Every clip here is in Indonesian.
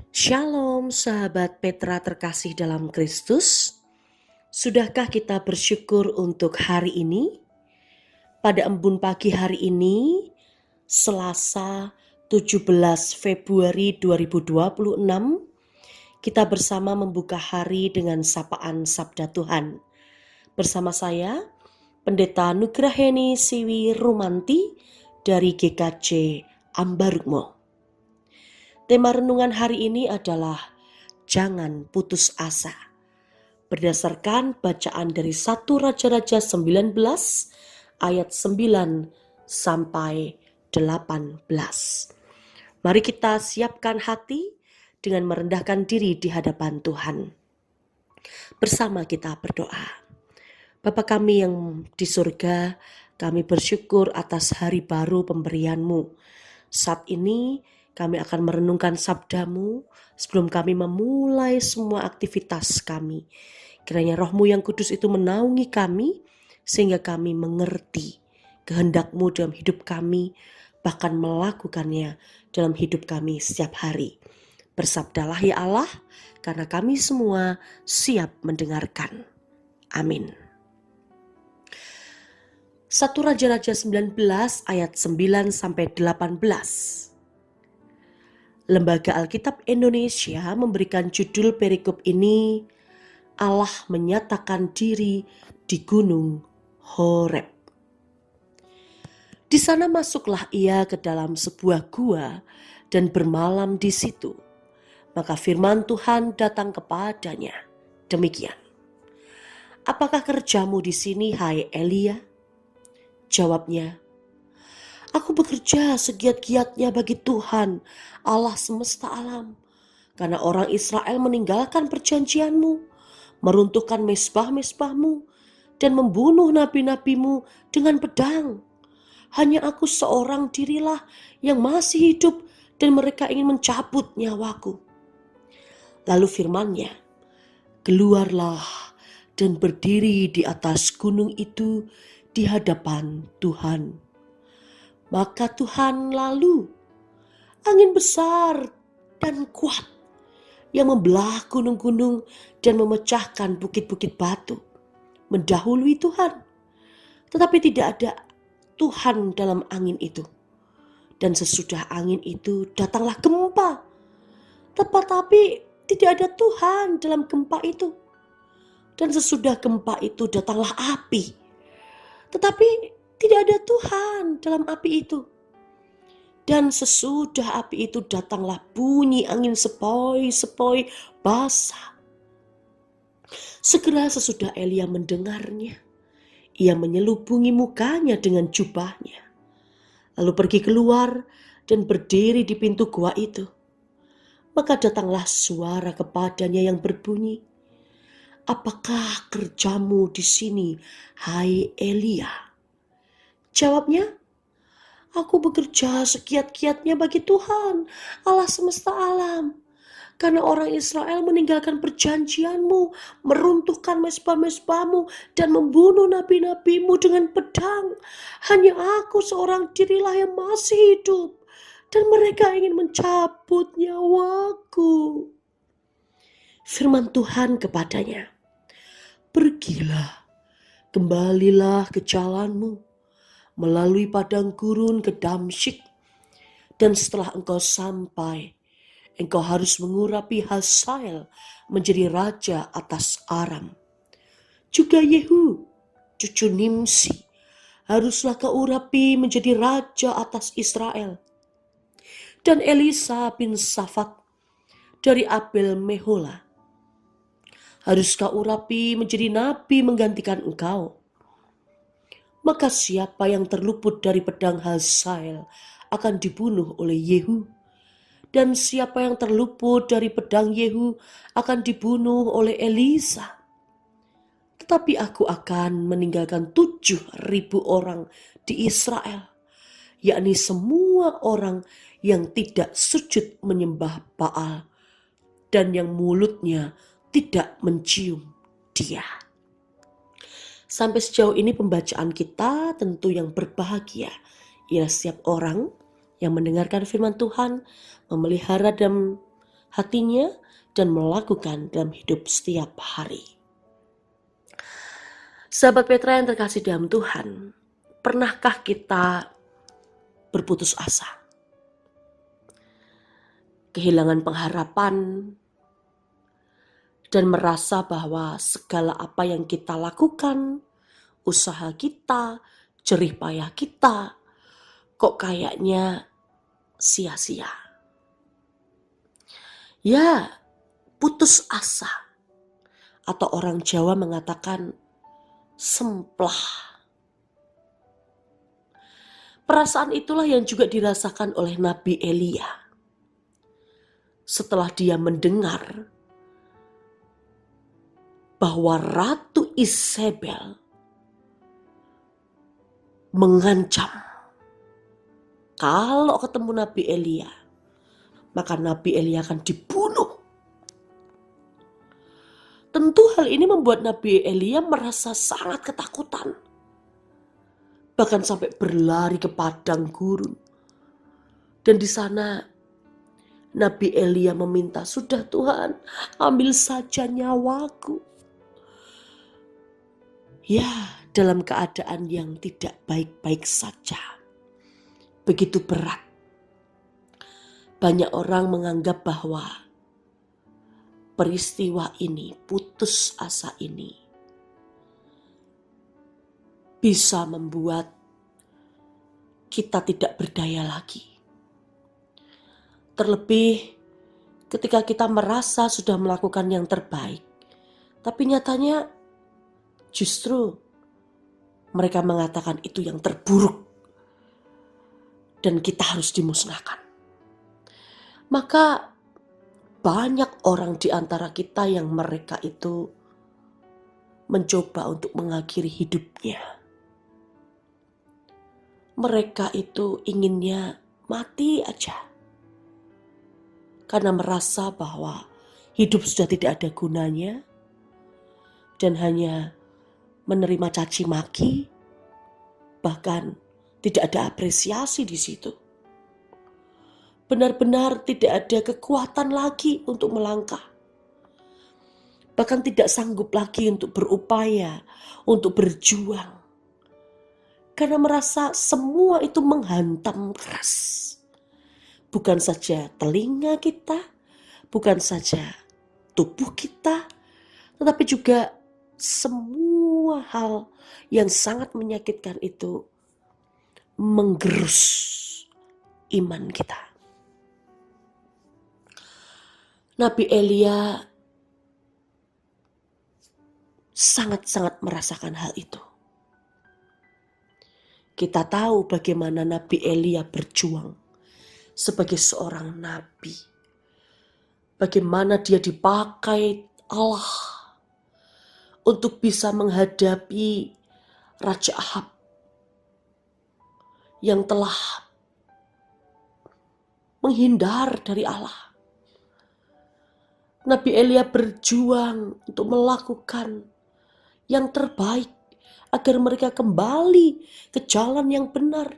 Shalom sahabat Petra terkasih dalam Kristus. Sudahkah kita bersyukur untuk hari ini? Pada embun pagi hari ini, Selasa 17 Februari 2026, kita bersama membuka hari dengan sapaan Sabda Tuhan. Bersama saya, Pendeta Nugraheni Siwi Rumanti dari GKJ Ambarukmo. Tema renungan hari ini adalah jangan putus asa. Berdasarkan bacaan dari 1 Raja-Raja 19 ayat 9 sampai 18. Mari kita siapkan hati dengan merendahkan diri di hadapan Tuhan. Bersama kita berdoa. Bapa kami yang di surga, kami bersyukur atas hari baru pemberian-Mu. Saat ini kami akan merenungkan sabda-Mu sebelum kami memulai semua aktivitas kami. Kiranya Roh-Mu yang kudus itu menaungi kami sehingga kami mengerti kehendak-Mu dalam hidup kami, bahkan melakukannya dalam hidup kami setiap hari. Bersabdalah ya Allah, karena kami semua siap mendengarkan. Amin. 1 Raja-Raja 19 ayat 9 sampai 18. Lembaga Alkitab Indonesia memberikan judul perikop ini, Allah menyatakan diri di Gunung Horeb. Di sana masuklah ia ke dalam sebuah gua dan bermalam di situ. Maka firman Tuhan datang kepadanya, demikian. Apakah kerjamu di sini, hai Elia? Jawabnya, aku bekerja segiat-giatnya bagi Tuhan, Allah semesta alam. Karena orang Israel meninggalkan perjanjian-Mu, meruntuhkan mesbah-mesbah-Mu, dan membunuh nabi-nabi-Mu dengan pedang. Hanya aku seorang dirilah yang masih hidup dan mereka ingin mencabut nyawaku. Lalu firman-Nya, keluarlah dan berdiri di atas gunung itu di hadapan Tuhan. Maka Tuhan lalu, angin besar dan kuat yang membelah gunung-gunung dan memecahkan bukit-bukit batu, mendahului Tuhan. Tetapi tidak ada Tuhan dalam angin itu. Dan sesudah angin itu datanglah gempa. Tetapi tidak ada Tuhan dalam gempa itu. Dan sesudah gempa itu datanglah api. Tetapi tidak ada Tuhan dalam api itu. Dan sesudah api itu datanglah bunyi angin sepoi-sepoi basah. Segera sesudah Elia mendengarnya, ia menyelubungi mukanya dengan jubahnya. Lalu pergi keluar dan berdiri di pintu gua itu. Maka datanglah suara kepadanya yang berbunyi, apakah kerjamu di sini, hai Elia? Jawabnya, aku bekerja sekiat-kiatnya bagi Tuhan, Allah semesta alam. Karena orang Israel meninggalkan perjanjian-Mu, meruntuhkan mesbah-mesbah-Mu, dan membunuh nabi-nabi-Mu dengan pedang. Hanya aku seorang dirilah yang masih hidup, dan mereka ingin mencabut nyawaku. Firman Tuhan kepadanya, pergilah, kembalilah ke jalanmu, melalui padang gurun ke Damsyik, dan setelah engkau sampai, engkau harus mengurapi Hazael menjadi raja atas Aram. Juga Yehu, cucu Nimsi, haruslah kau urapi menjadi raja atas Israel. Dan Elisa bin Safat dari Abel Mehola harus kau urapi menjadi nabi menggantikan engkau. Maka siapa yang terluput dari pedang Hazael akan dibunuh oleh Yehu. Dan siapa yang terluput dari pedang Yehu akan dibunuh oleh Elisa. Tetapi aku akan meninggalkan 7.000 orang di Israel, yakni semua orang yang tidak sujud menyembah Baal dan yang mulutnya tidak mencium dia. Sampai sejauh ini pembacaan kita tentu yang berbahagia ialah setiap orang yang mendengarkan firman Tuhan, memelihara dan hatinya, dan melakukan dalam hidup setiap hari. Sahabat Petra yang terkasih dalam Tuhan, pernahkah kita berputus asa? Kehilangan pengharapan, dan merasa bahwa segala apa yang kita lakukan, usaha kita, jerih payah kita, kok kayaknya sia-sia. Ya, putus asa. Atau orang Jawa mengatakan semplah. Perasaan itulah yang juga dirasakan oleh Nabi Elia. Setelah dia mendengar bahwa Ratu Isabel mengancam kalau ketemu Nabi Elia, maka Nabi Elia akan dibunuh. Tentu hal ini membuat Nabi Elia merasa sangat ketakutan. Bahkan sampai berlari ke padang gurun. Dan di sana Nabi Elia meminta, "Sudah Tuhan, ambil saja nyawaku." Ya, dalam keadaan yang tidak baik-baik saja. Begitu berat. Banyak orang menganggap bahwa peristiwa ini, putus asa ini, bisa membuat kita tidak berdaya lagi. Terlebih ketika kita merasa sudah melakukan yang terbaik, tapi nyatanya justru mereka mengatakan itu yang terburuk dan kita harus dimusnahkan. Maka banyak orang di antara kita yang mereka itu mencoba untuk mengakhiri hidupnya. Mereka itu inginnya mati aja. Karena merasa bahwa hidup sudah tidak ada gunanya dan hanya menerima caci maki, bahkan tidak ada apresiasi di situ. Benar-benar tidak ada kekuatan lagi untuk melangkah. Bahkan tidak sanggup lagi untuk berupaya, untuk berjuang. Karena merasa semua itu menghantam keras. Bukan saja telinga kita, bukan saja tubuh kita, tetapi juga semua hal yang sangat menyakitkan itu menggerus iman kita. Nabi Elia sangat-sangat merasakan hal itu. Kita tahu bagaimana Nabi Elia berjuang sebagai seorang nabi. Bagaimana dia dipakai Allah untuk bisa menghadapi Raja Ahab yang telah menghindar dari Allah. Nabi Elia berjuang untuk melakukan yang terbaik agar mereka kembali ke jalan yang benar,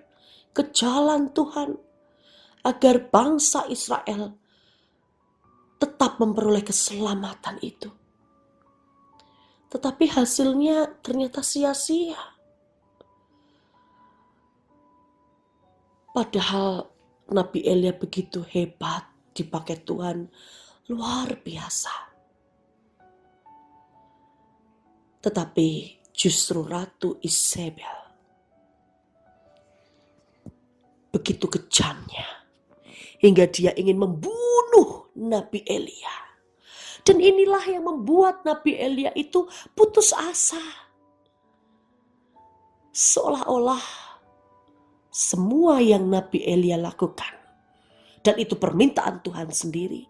ke jalan Tuhan, agar bangsa Israel tetap memperoleh keselamatan itu. Tetapi hasilnya ternyata sia-sia. Padahal Nabi Elia begitu hebat, dipakai Tuhan luar biasa. Tetapi justru Ratu Isabel begitu kejamnya, hingga dia ingin membunuh Nabi Elia. Dan inilah yang membuat Nabi Elia itu putus asa. Seolah-olah semua yang Nabi Elia lakukan, dan itu permintaan Tuhan sendiri,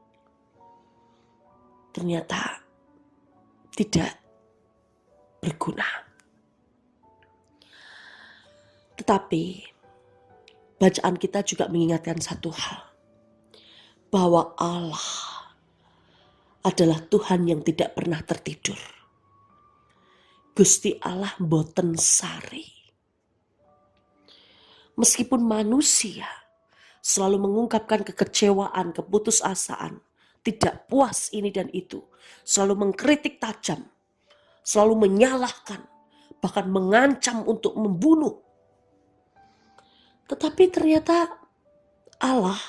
ternyata tidak berguna. Tetapi bacaan kita juga mengingatkan satu hal, bahwa Allah adalah Tuhan yang tidak pernah tertidur. Gusti Allah mboten sari. Meskipun manusia selalu mengungkapkan kekecewaan, keputusasaan, tidak puas ini dan itu, selalu mengkritik tajam, selalu menyalahkan, bahkan mengancam untuk membunuh. Tetapi ternyata Allah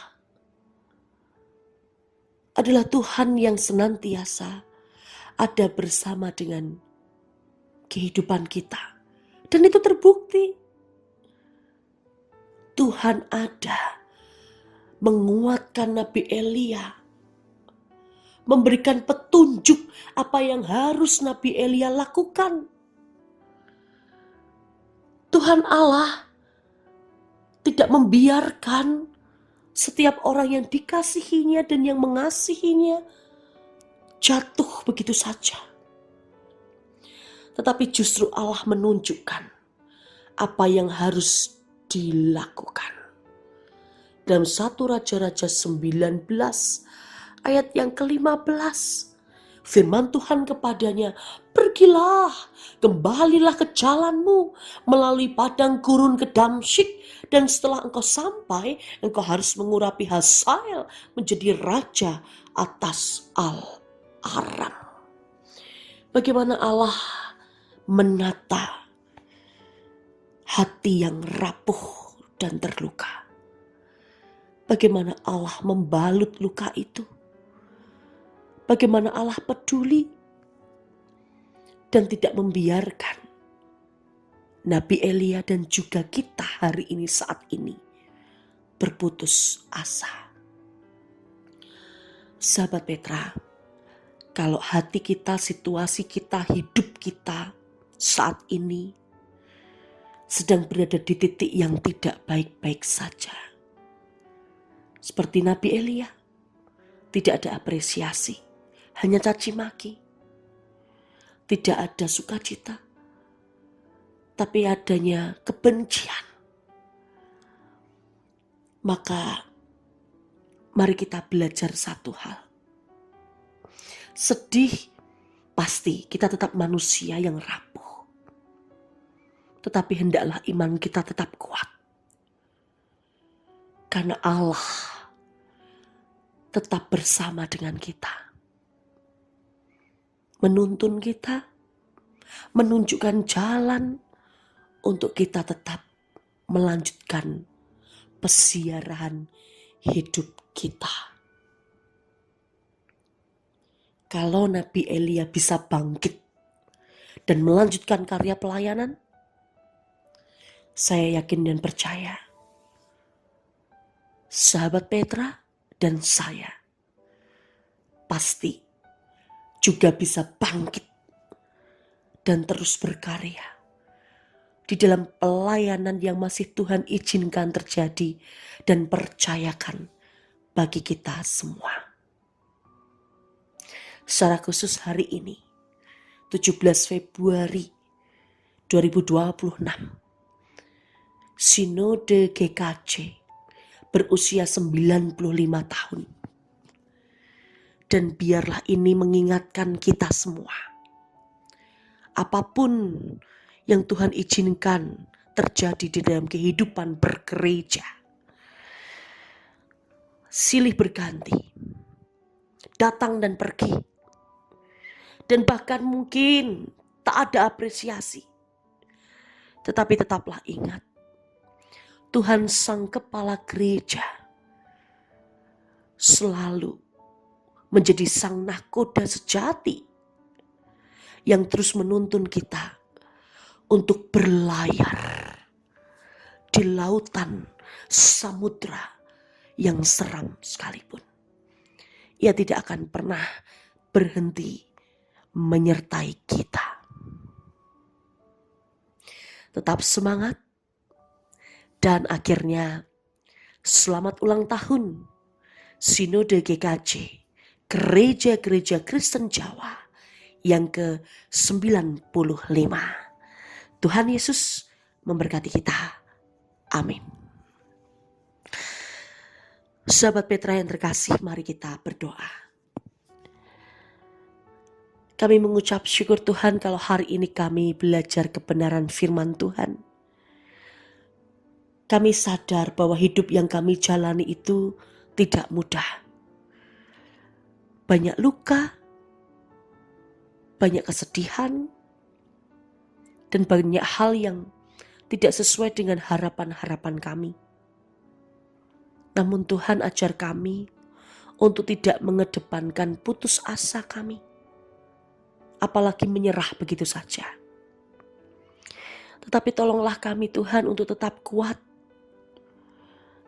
adalah Tuhan yang senantiasa ada bersama dengan kehidupan kita. Dan itu terbukti. Tuhan ada menguatkan Nabi Elia, memberikan petunjuk apa yang harus Nabi Elia lakukan. Tuhan Allah tidak membiarkan setiap orang yang dikasihinya dan yang mengasihinya jatuh begitu saja. Tetapi justru Allah menunjukkan apa yang harus dilakukan. Dalam 1 Raja-Raja 19 ayat yang ke-15, firman Tuhan kepadanya, "Pergilah, kembalilah ke jalanmu melalui padang gurun ke Damsyik, dan setelah engkau sampai, engkau harus mengurapi Hazael menjadi raja atas Al-Aram." Bagaimana Allah menata hati yang rapuh dan terluka. Bagaimana Allah membalut luka itu. Bagaimana Allah peduli dan tidak membiarkan Nabi Elia dan juga kita hari ini saat ini berputus asa. Sahabat Petra, kalau hati kita, situasi kita, hidup kita saat ini sedang berada di titik yang tidak baik-baik saja, seperti Nabi Elia, tidak ada apresiasi, hanya caci maki. Tidak ada sukacita, tapi adanya kebencian. Maka mari kita belajar satu hal. Sedih, pasti kita tetap manusia yang rapuh. Tetapi hendaklah iman kita tetap kuat. Karena Allah tetap bersama dengan kita. Menuntun kita, menunjukkan jalan untuk kita tetap melanjutkan pesiaran hidup kita. Kalau Nabi Elia bisa bangkit dan melanjutkan karya pelayanan, saya yakin dan percaya sahabat Petra dan saya pasti juga bisa bangkit dan terus berkarya di dalam pelayanan yang masih Tuhan izinkan terjadi dan percayakan bagi kita semua. Secara khusus hari ini, 17 Februari 2026, Sinode GKJ berusia 95 tahun. Dan biarlah ini mengingatkan kita semua. Apapun yang Tuhan izinkan terjadi di dalam kehidupan bergereja, silih berganti, datang dan pergi, dan bahkan mungkin tak ada apresiasi. Tetapi tetaplah ingat, Tuhan Sang Kepala Gereja selalu menjadi sang nahkoda sejati yang terus menuntun kita untuk berlayar di lautan samudra yang seram sekalipun. Ia tidak akan pernah berhenti menyertai kita. Tetap semangat, dan akhirnya selamat ulang tahun Sinode GKJ, Gereja-Gereja Kristen Jawa yang ke-95. Tuhan Yesus memberkati kita. Amin. Sahabat Petra yang terkasih, mari kita berdoa. Kami mengucap syukur Tuhan kalau hari ini kami belajar kebenaran firman Tuhan. Kami sadar bahwa hidup yang kami jalani itu tidak mudah. banyak luka, banyak kesedihan, dan banyak hal yang tidak sesuai dengan harapan-harapan kami. Namun Tuhan ajar kami untuk tidak mengedepankan putus asa kami, apalagi menyerah begitu saja. Tetapi tolonglah kami Tuhan untuk tetap kuat,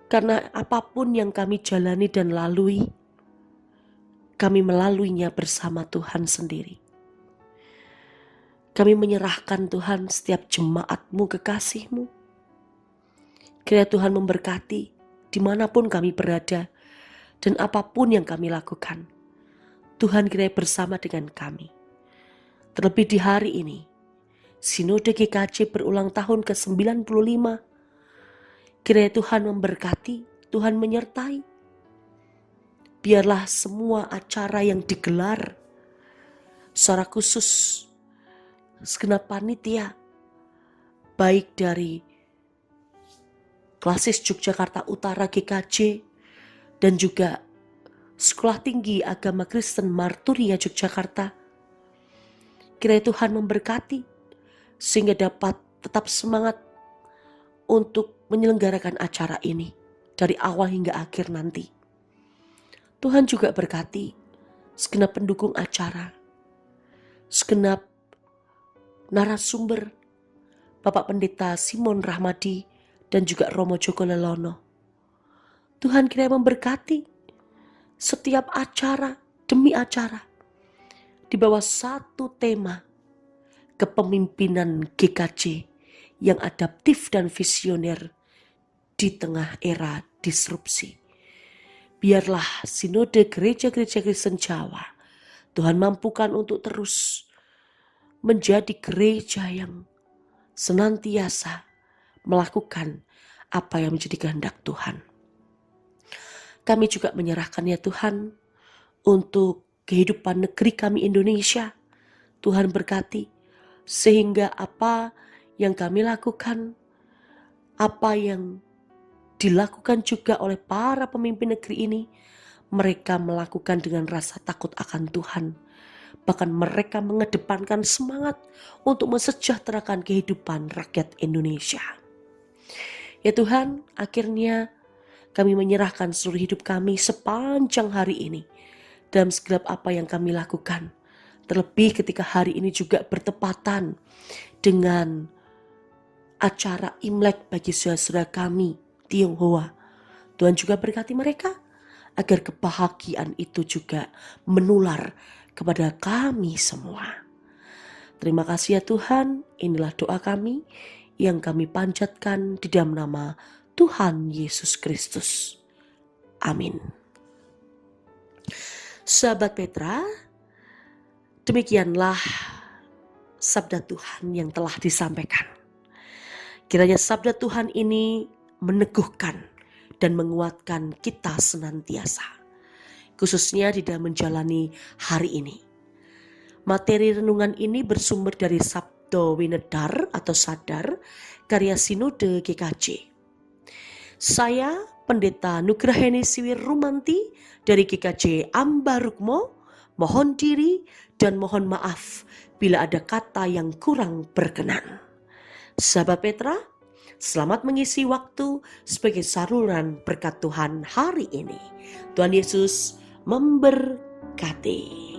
karena apapun yang kami jalani dan lalui, kami melaluinya bersama Tuhan sendiri. Kami menyerahkan Tuhan setiap jemaat-Mu, kekasih-Mu. Kiranya Tuhan memberkati dimanapun kami berada dan apapun yang kami lakukan. Tuhan kiranya bersama dengan kami. Terlebih di hari ini, Sinode GKJ berulang tahun ke-95. Kiranya Tuhan memberkati, Tuhan menyertai. Biarlah semua acara yang digelar secara khusus segenap panitia, baik dari Klasis Yogyakarta Utara GKJ dan juga Sekolah Tinggi Agama Kristen Marturia Yogyakarta, kiranya Tuhan memberkati sehingga dapat tetap semangat untuk menyelenggarakan acara ini dari awal hingga akhir nanti. Tuhan juga berkati segenap pendukung acara, segenap narasumber, Bapak Pendeta Simon Rahmadi dan juga Romo Joko Lelono. Tuhan kiranya memberkati setiap acara demi acara di bawah satu tema kepemimpinan GKJ yang adaptif dan visioner di tengah era disrupsi. Biarlah Sinode Gereja-Gereja Kristen Jawa Tuhan mampukan untuk terus menjadi gereja yang senantiasa melakukan apa yang menjadi kehendak Tuhan. Kami juga menyerahkan ya Tuhan untuk kehidupan negeri kami Indonesia. Tuhan berkati sehingga apa yang kami lakukan, apa yang dilakukan juga oleh para pemimpin negeri ini, mereka melakukan dengan rasa takut akan Tuhan. Bahkan mereka mengedepankan semangat untuk mensejahterakan kehidupan rakyat Indonesia. Ya Tuhan, akhirnya kami menyerahkan seluruh hidup kami sepanjang hari ini dalam segenap apa yang kami lakukan. Terlebih ketika hari ini juga bertepatan dengan acara Imlek bagi saudara-saudara kami Tionghoa. Tuhan juga berkati mereka agar kebahagiaan itu juga menular kepada kami semua. Terima kasih ya Tuhan, inilah doa kami yang kami panjatkan di dalam nama Tuhan Yesus Kristus. Amin. Sahabat Petra, demikianlah sabda Tuhan yang telah disampaikan. Kiranya sabda Tuhan ini meneguhkan dan menguatkan kita senantiasa, khususnya di dalam menjalani hari ini. Materi renungan ini bersumber dari Sabdo Winedar atau Sadar, karya Sinode GKJ. Saya Pendeta Nugraheni Siwir Rumanti dari GKJ Ambarukmo, mohon diri dan mohon maaf bila ada kata yang kurang berkenan. Sahabat Petra, selamat mengisi waktu sebagai saluran berkat Tuhan hari ini. Tuhan Yesus memberkati.